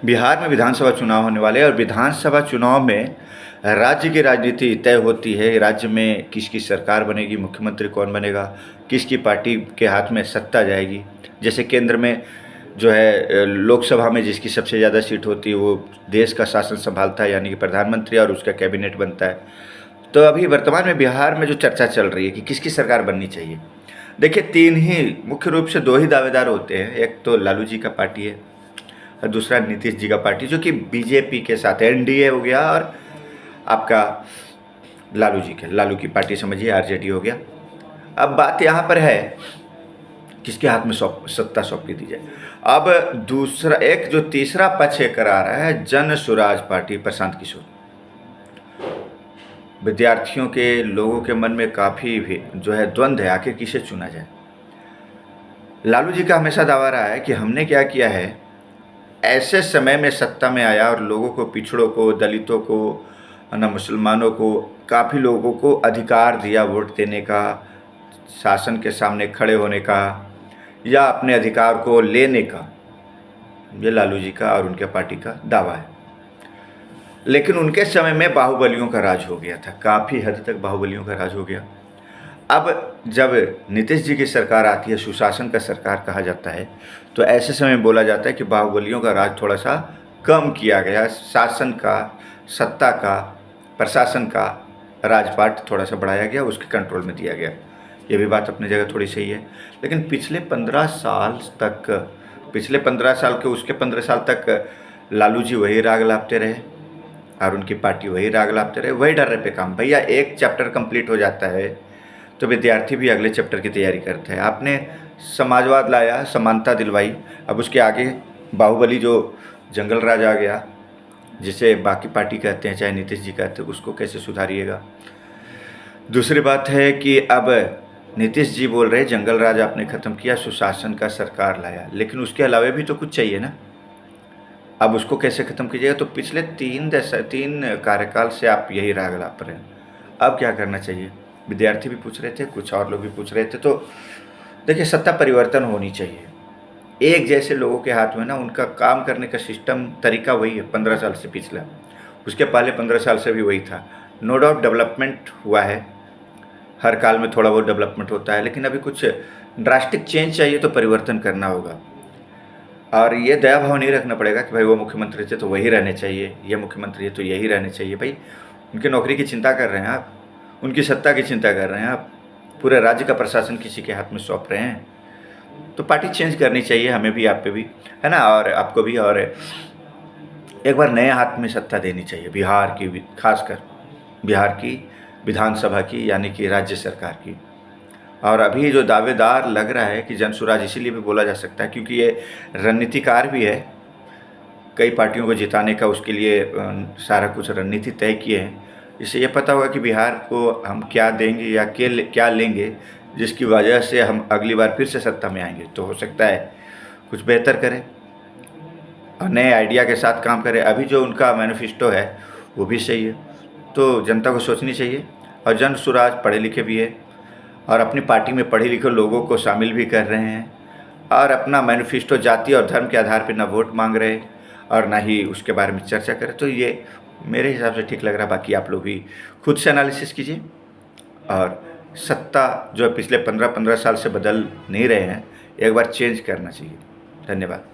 बिहार में विधानसभा चुनाव होने वाले हैं और विधानसभा चुनाव में राज्य की राजनीति तय होती है। राज्य में किसकी सरकार बनेगी, मुख्यमंत्री कौन बनेगा, किसकी पार्टी के हाथ में सत्ता जाएगी। जैसे केंद्र में जो है लोकसभा में जिसकी सबसे ज़्यादा सीट होती है वो देश का शासन संभालता है, यानी कि प्रधानमंत्री, और उसका कैबिनेट बनता है। तो अभी वर्तमान में बिहार में जो चर्चा चल रही है कि किसकी सरकार बननी चाहिए, देखिए तीन ही मुख्य रूप से दो ही दावेदार होते हैं। एक तो लालू जी का पार्टी है और दूसरा नीतीश जी का पार्टी, जो कि बीजेपी के साथ एनडीए हो गया, और आपका लालू की पार्टी समझिए आरजेडी हो गया। अब बात यहाँ पर है किसके हाथ में सत्ता सौंप के दी जाए। अब दूसरा एक जो तीसरा पक्ष करा रहा है जन सुराज पार्टी, प्रशांत किशोर। विद्यार्थियों के लोगों के मन में काफ़ी भी जो है द्वंद्व है, आखिर किसे चुना जाए। लालू जी का हमेशा दावा रहा है कि हमने क्या किया है, ऐसे समय में सत्ता में आया और लोगों को, पिछड़ों को, दलितों को, ना मुसलमानों को, काफ़ी लोगों को अधिकार दिया वोट देने का, शासन के सामने खड़े होने का या अपने अधिकार को लेने का। ये लालू जी का और उनके पार्टी का दावा है। लेकिन उनके समय में बाहुबलियों का राज हो गया था, काफ़ी हद तक बाहुबलियों का राज हो गया। अब जब नीतीश जी की सरकार आती है, सुशासन का सरकार कहा जाता है, तो ऐसे समय बोला जाता है कि बाहुबलियों का राज थोड़ा सा कम किया गया, शासन का, सत्ता का, प्रशासन का राजपाट थोड़ा सा बढ़ाया गया, उसके कंट्रोल में दिया गया। ये भी बात अपनी जगह थोड़ी सही है। लेकिन पिछले 15 साल के उसके 15 साल तक लालू जी वही राग लापते रहे और उनकी पार्टी वही राग लापते रहे, वही डर पे काम। भैया एक चैप्टर कंप्लीट हो जाता है तो विद्यार्थी भी अगले चैप्टर की तैयारी करते हैं। आपने समाजवाद लाया, समानता दिलवाई, अब उसके आगे बाहुबली जो जंगल राज आ गया, जिसे बाकी पार्टी कहते हैं, चाहे नीतीश जी कहते हैं, उसको कैसे सुधारिएगा। दूसरी बात है कि अब नीतीश जी बोल रहे जंगल राज आपने ख़त्म किया, सुशासन का सरकार लाया, लेकिन उसके अलावा भी तो कुछ चाहिए ना। अब उसको कैसे ख़त्म कीजिएगा। तो पिछले तीन कार्यकाल से आप यही राग लाप रहे हैं। अब क्या करना चाहिए, विद्यार्थी भी पूछ रहे थे, कुछ और लोग भी पूछ रहे थे। तो देखिए, सत्ता परिवर्तन होनी चाहिए। एक जैसे लोगों के हाथ में ना, उनका काम करने का सिस्टम, तरीका वही है 15 साल से पिछला, उसके पहले 15 साल से भी वही था। नो डाउट डेवलपमेंट हुआ है, हर काल में थोड़ा बहुत डेवलपमेंट होता है, लेकिन अभी कुछ ड्रास्टिक चेंज चाहिए तो परिवर्तन करना होगा। और ये दया भाव नहीं रखना पड़ेगा कि भाई वो मुख्यमंत्री थे तो वही रहने चाहिए, ये मुख्यमंत्री है तो यही रहने चाहिए। भाई उनकी नौकरी की चिंता कर रहे हैं आप, उनकी सत्ता की चिंता कर रहे हैं आप, पूरे राज्य का प्रशासन किसी के हाथ में सौंप रहे हैं, तो पार्टी चेंज करनी चाहिए, हमें भी, आप पे भी, है ना, और आपको भी। और एक बार नए हाथ में सत्ता देनी चाहिए बिहार की, खासकर बिहार की विधानसभा की, यानी कि राज्य सरकार की। और अभी जो दावेदार लग रहा है कि जनसुराज, इसीलिए भी बोला जा सकता है क्योंकि ये रणनीतिकार भी है, कई पार्टियों को जिताने का उसके लिए सारा कुछ रणनीति तय किए हैं। इससे ये पता होगा कि बिहार को हम क्या देंगे या क्या लेंगे, जिसकी वजह से हम अगली बार फिर से सत्ता में आएंगे। तो हो सकता है कुछ बेहतर करें और नए आइडिया के साथ काम करें। अभी जो उनका मैनिफेस्टो है वो भी सही है, तो जनता को सोचनी चाहिए। और जन सुराज पढ़े लिखे भी है और अपनी पार्टी में पढ़े लिखे लोगों को शामिल भी कर रहे हैं, और अपना मैनिफेस्टो जाति और धर्म के आधार पर ना वोट मांग रहे और ना ही उसके बारे में चर्चा करें। तो ये मेरे हिसाब से ठीक लग रहा है। बाकी आप लोग भी खुद से एनालिसिस कीजिए। और सत्ता जो पिछले 15 साल से बदल नहीं रहे हैं, एक बार चेंज करना चाहिए। धन्यवाद।